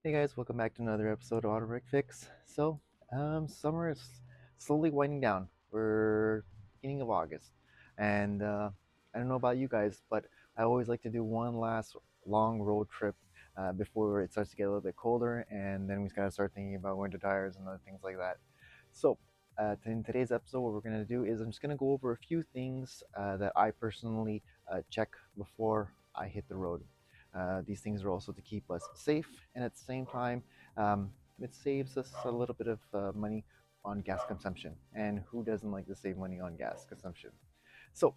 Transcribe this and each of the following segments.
Hey guys, welcome back to another episode of Autohrycfix. Summer is slowly winding down. We're beginning of August, and I don't know about you guys, but I always like to do one last long road trip before it starts to get a little bit colder, and then we gotta start thinking about winter tires and other things like that. So, in today's episode, what we're gonna do is I'm just gonna go over a few things that I personally check before I hit the road. These things are also to keep us safe, and at the same time, it saves us a little bit of money on gas consumption. And who doesn't like to save money on gas consumption? So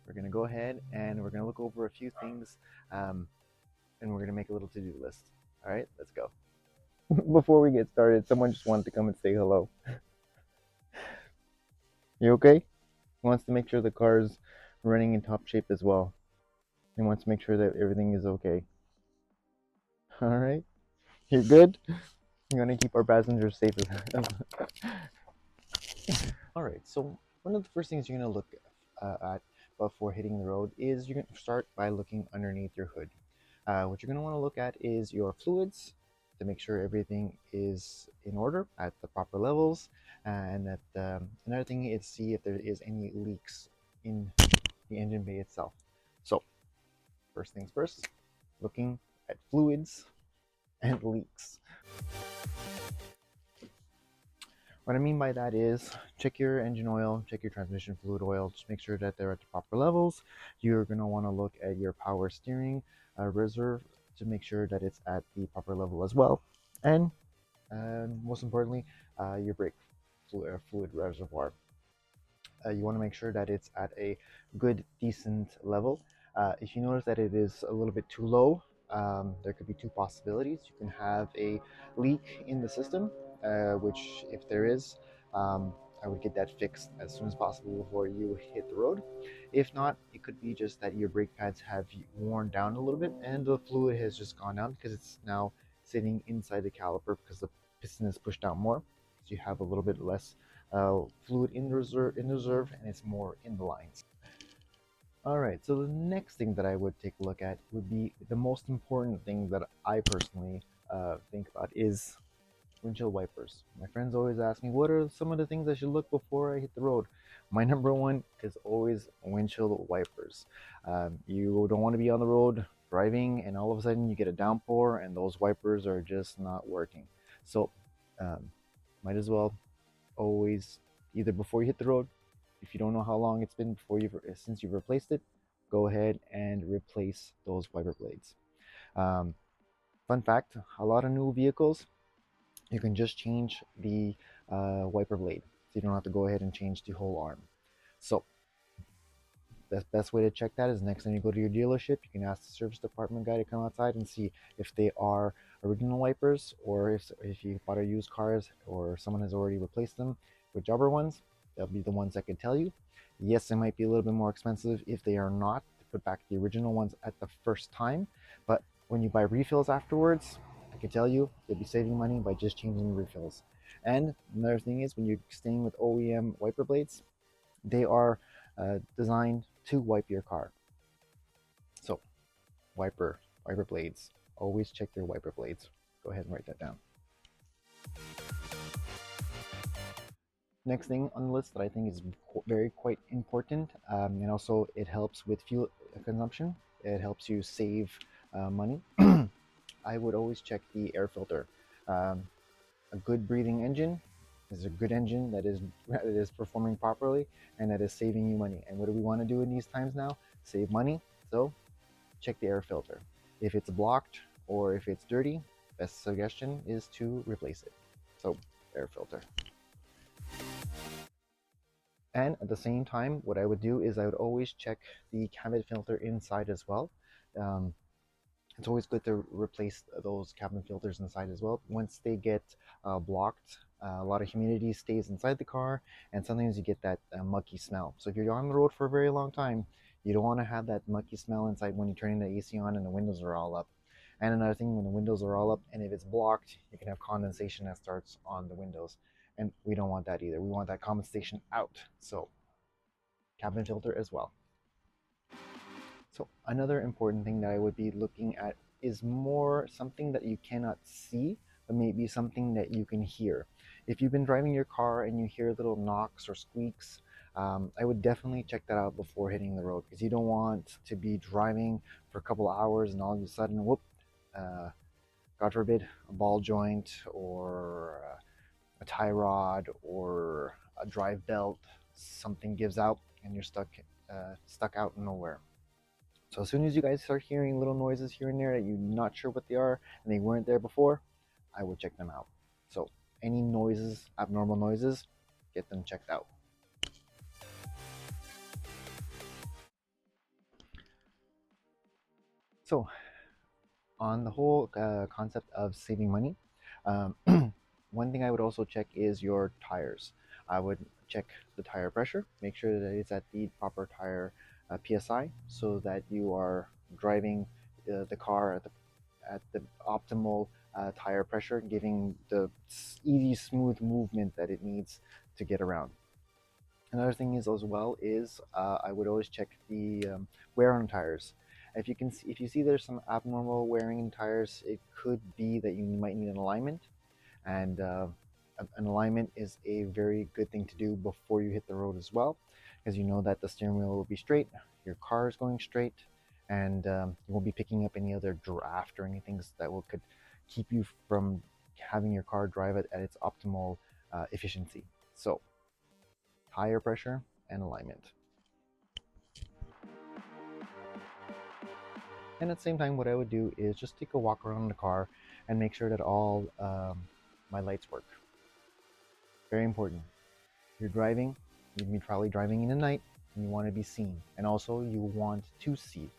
we're going to go ahead and we're going to look over a few things, and we're going to make a little to-do list. All right, let's go. Before we get started, someone just wanted to come and say hello. You okay? He wants to make sure the car is running in top shape as well. He wants to make sure that everything is okay. All right, you're good? We're gonna keep our passengers safe. All right. So one of the first things you're gonna look at before hitting the road is you're gonna start by looking underneath your hood. What you're gonna want to look at is your fluids to make sure everything is in order at the proper levels, and that another thing is see if there is any leaks in the engine bay itself. So first things first, looking at fluids and leaks. What I mean by that is check your engine oil, check your transmission fluid oil, just make sure that they're at the proper levels. You're going to want to look at your power steering reserve to make sure that it's at the proper level as well. And most importantly, your brake fluid reservoir. You want to make sure that it's at a good, decent level. If you notice that it is a little bit too low, there could be two possibilities. You can have a leak in the system, which if there is, I would get that fixed as soon as possible before you hit the road. If not, it could be just that your brake pads have worn down a little bit and the fluid has just gone down because it's now sitting inside the caliper because the piston is pushed out more. So you have a little bit less fluid in reserve, and it's more in the lines. All right, so the next thing that I would take a look at would be the most important thing that I personally think about is windshield wipers. My friends always ask me, what are some of the things I should look before I hit the road? My number one is always windshield wipers. You don't want to be on the road driving and all of a sudden you get a downpour and those wipers are just not working. So might as well always, either before you hit the road, if you don't know how long it's been since you've replaced it, go ahead and replace those wiper blades. Um, Fun fact, a lot of new vehicles, you can just change the wiper blade, so you don't have to go ahead and change the whole arm. So the best way to check that is next time you go to your dealership, you can ask the service department guy to come outside and see if they are original wipers, or if you bought a used cars or someone has already replaced them with jobber ones. They'll be the ones that can tell you. Yes, it might be a little bit more expensive if they are not to put back the original ones at the first time, but when you buy refills afterwards, I can tell you you'll be saving money by just changing the refills. And another thing is, when you're staying with OEM wiper blades, they are designed to wipe your car. So wiper blades, always check your wiper blades. Go ahead and write that down. Next thing on the list that I think is very quite important, and also it helps with fuel consumption. It helps you save money. I would always check the air filter. A good breathing engine is a good engine that is performing properly and that is saving you money. And what do we want to do in these times now? Save money. So check the air filter. If it's blocked or if it's dirty, best suggestion is to replace it. So air filter. And at the same time, what I would do is I would always check the cabin filter inside as well. Um, it's always good to replace those cabin filters inside as well. Once they get blocked, a lot of humidity stays inside the car, and sometimes you get that mucky smell. So if you're on the road for a very long time, you don't want to have that mucky smell inside when you're turning the AC on and the windows are all up. And another thing, when the windows are all up and if it's blocked, you can have condensation that starts on the windows. And we don't want that either. We want that condensation out. So cabin filter as well. So another important thing that I would be looking at is more something that you cannot see, but maybe something that you can hear. If you've been driving your car and you hear little knocks or squeaks, I would definitely check that out before hitting the road, because you don't want to be driving for a couple of hours and all of a sudden, whoop, uh, God forbid, a ball joint or a tie rod or a drive belt, something gives out and you're stuck out in nowhere. So as soon as you guys start hearing little noises here and there that you're not sure what they are and they weren't there before, I would check them out. So any noises, abnormal noises, get them checked out. So on the whole concept of saving money, um, one thing I would also check is your tires. I would check the tire pressure, make sure that it's at the proper tire PSI, so that you are driving the car at the optimal tire pressure, giving the easy, smooth movement that it needs to get around. Another thing is as well is I would always check the wear on tires. If you see there's some abnormal wearing in tires, it could be that you might need an alignment, and an alignment is a very good thing to do before you hit the road as well, because you know that the steering wheel will be straight, your car is going straight, and you won't be picking up any other draft or anything that could keep you from having your car drive it at its optimal efficiency. So tire pressure and alignment. And at the same time, what I would do is just take a walk around the car and make sure that all my lights work. Very important. If you're driving, you're going to be probably driving in the night, and you want to be seen. And also, you want to see.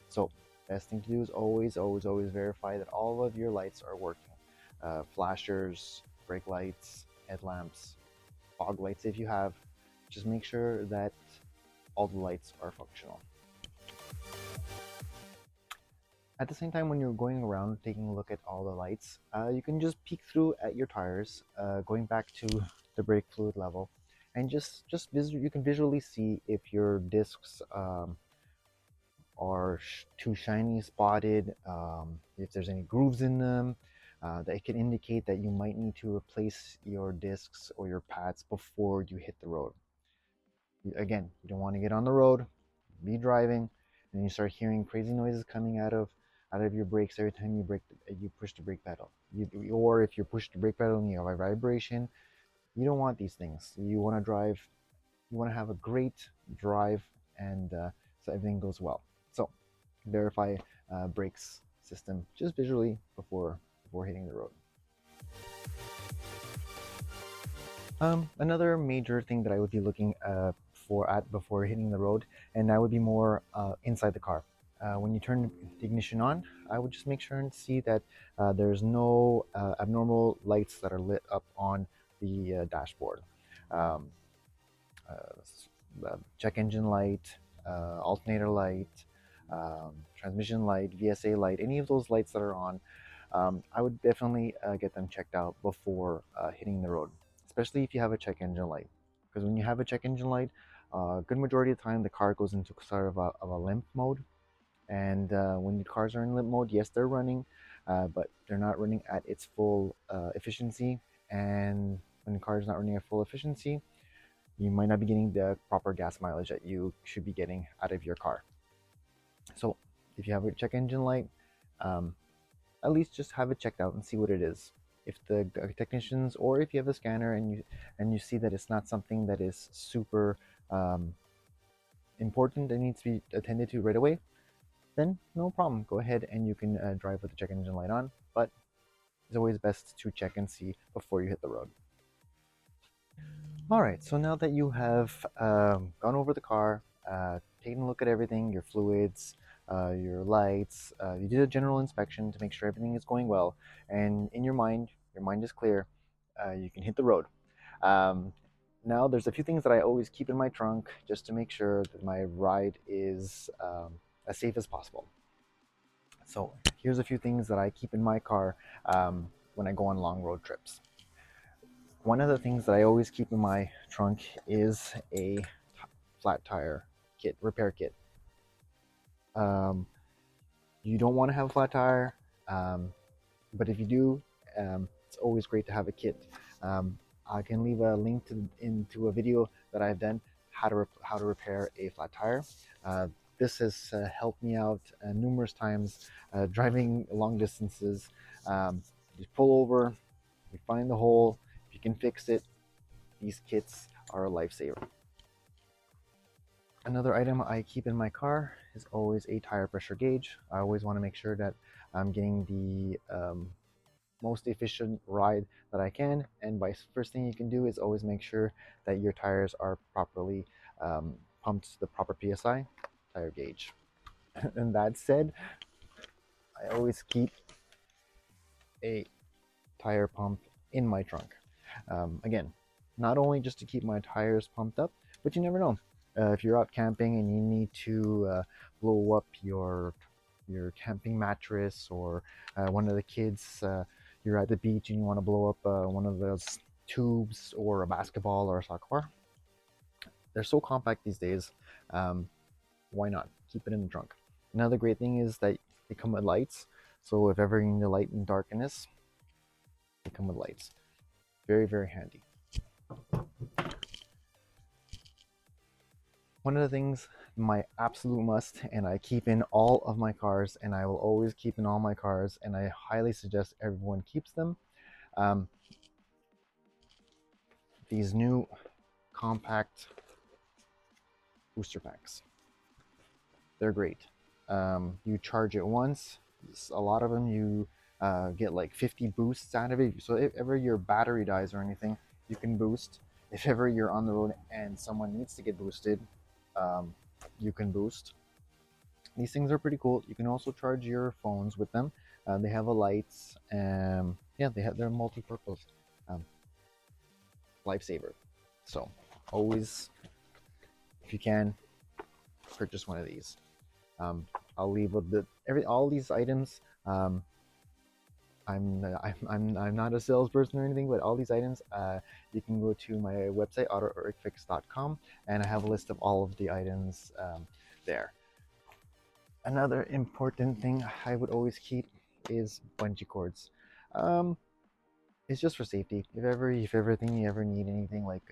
So, best thing to do is always, always, always verify that all of your lights are working. Flashers, brake lights, headlamps, fog lights if you have. Just make sure that all the lights are functional. At the same time, when you're going around taking a look at all the lights, you can just peek through at your tires, going back to the brake fluid level, and you can visually see if your discs are too shiny, spotted, if there's any grooves in them. That can indicate that you might need to replace your discs or your pads before you hit the road. Again, you don't want to get on the road, be driving, and you start hearing crazy noises coming out of your brakes every time you push the brake pedal. Or if you push the brake pedal and you have a vibration, you don't want these things. You want to drive. You want to have a great drive, and so everything goes well. So verify brakes system just visually before hitting the road. Another major thing that I would be looking at before hitting the road, and that would be more inside the car. When you turn the ignition on, I would just make sure and see that there's no abnormal lights that are lit up on the dashboard. Um, Check engine light, alternator light, transmission light, VSA light, any of those lights that are on, I would definitely get them checked out before hitting the road, especially if you have a check engine light. Because when you have a check engine light, good majority of the time the car goes into sort of a limp mode. And when the cars are in limp mode, yes, they're running, but they're not running at its full efficiency. And when the car is not running at full efficiency, you might not be getting the proper gas mileage that you should be getting out of your car. So if you have a check engine light, at least just have it checked out and see what it is. If the technicians, or if you have a scanner and you see that it's not something that is super important that needs to be attended to right away, then no problem. Go ahead and you can drive with the check engine light on, but it's always best to check and see before you hit the road. All right, so now that you have gone over the car, taken a look at everything, your fluids, your lights, you did a general inspection to make sure everything is going well, and in your mind is clear, you can hit the road. Now there's a few things that I always keep in my trunk just to make sure that my ride is as safe as possible. So here's a few things that I keep in my car when I go on long road trips. One of the things that I always keep in my trunk is a flat tire kit, repair kit. You don't want to have a flat tire. But if you do, it's always great to have a kit. I can leave a link into a video that I've done how to repair a flat tire. This has helped me out numerous times driving long distances. You pull over, you find the hole, if you can fix it, these kits are a lifesaver. Another item I keep in my car is always a tire pressure gauge. I always want to make sure that I'm getting the most efficient ride that I can. And by first thing you can do is always make sure that your tires are properly pumped to the proper PSI tire gauge. And that said, I always keep a tire pump in my trunk. Again, not only just to keep my tires pumped up, but you never know. If you're out camping and you need to blow up your camping mattress, or one of the kids, you're at the beach and you want to blow up one of those tubes or a basketball or a soccer bar. They're so compact these days. Why not keep it in the trunk? Another great thing is that they come with lights. So if ever you need a light in darkness, they come with lights. Very, very handy. One of the things, my absolute must, and I keep in all of my cars, and I will always keep in all my cars, and I highly suggest everyone keeps them. These new compact booster packs. They're great. You charge it once. A lot of them you get like 50 boosts out of it. So if ever your battery dies or anything, you can boost. If ever you're on the road and someone needs to get boosted, you can boost. These things are pretty cool. You can also charge your phones with them. They have a lights. Yeah, they're multi-purpose. Lifesaver. So always, if you can, purchase one of these. I'll leave with all these items. I'm not a salesperson or anything, but all these items, you can go to my website, Autohrycfix.com, and I have a list of all of the items there. Another important thing I would always keep is bungee cords. It's just for safety. If ever you ever need anything, like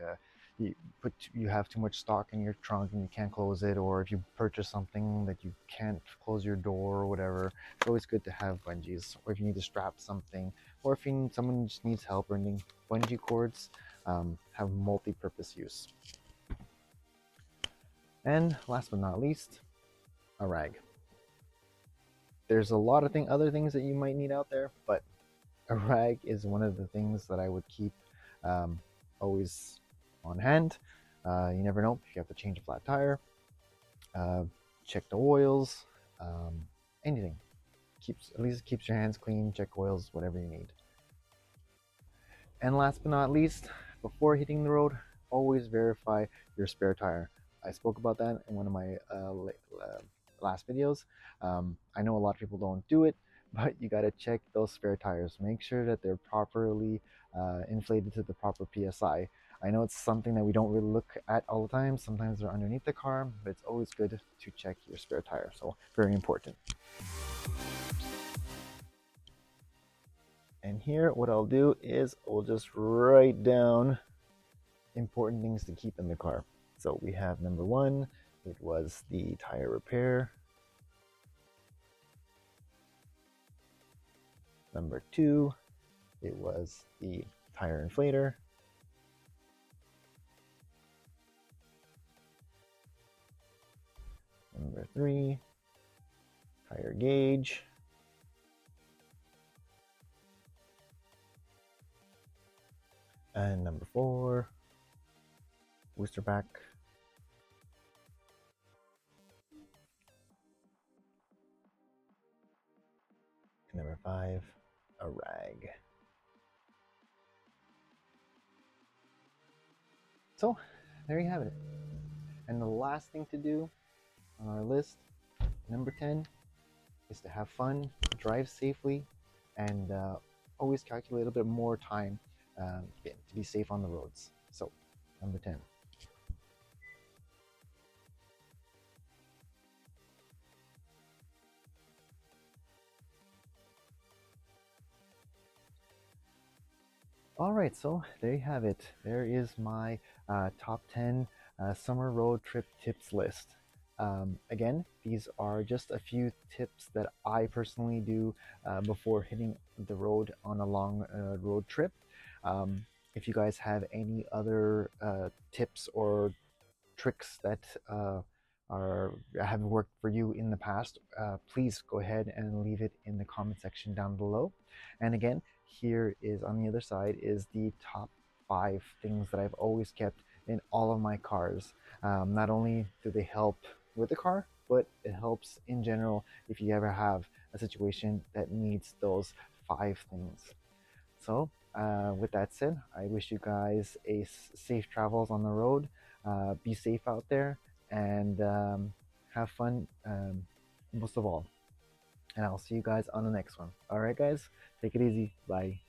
you have too much stock in your trunk and you can't close it, or if you purchase something that you can't close your door or whatever, it's always good to have bungees. Or if you need to strap something, or if someone just needs help running, bungee cords have multi-purpose use. And last but not least, a rag. There's a lot of other things that you might need out there, but a rag is one of the things that I would keep always on hand. You never know if you have to change a flat tire, check the oils, anything. At least keeps your hands clean, check oils, whatever you need. And last but not least, before hitting the road, always verify your spare tire. I spoke about that in one of my last videos. I know a lot of people don't do it, but you got to check those spare tires. Make sure that they're properly inflated to the proper PSI. I know it's something that we don't really look at all the time. Sometimes they're underneath the car, but it's always good to check your spare tire. So very important. And here, what I'll do is I'll just write down important things to keep in the car. So we have number 1, it was the tire repair. Number 2, it was the tire inflator. Number 3, tire gauge. And number 4, booster pack. And number 5, a rag. So there you have it. And the last thing to do on our list, number 10, is to have fun, drive safely, and always calculate a little bit more time to be safe on the roads. So number 10. All right, so there you have it. There is my top 10 summer road trip tips list. Again, these are just a few tips that I personally do before hitting the road on a long road trip. Um, if you guys have any other tips or tricks that are have worked for you in the past, please go ahead and leave it in the comment section down below. And again, here is on the other side is the top 5 things that I've always kept in all of my cars. Not only do they help with the car, but it helps in general if you ever have a situation that needs those 5 things. So, with that said, I wish you guys a safe travels on the road. Be safe out there and have fun, most of all. And I'll see you guys on the next one. All right, guys, take it easy. Bye.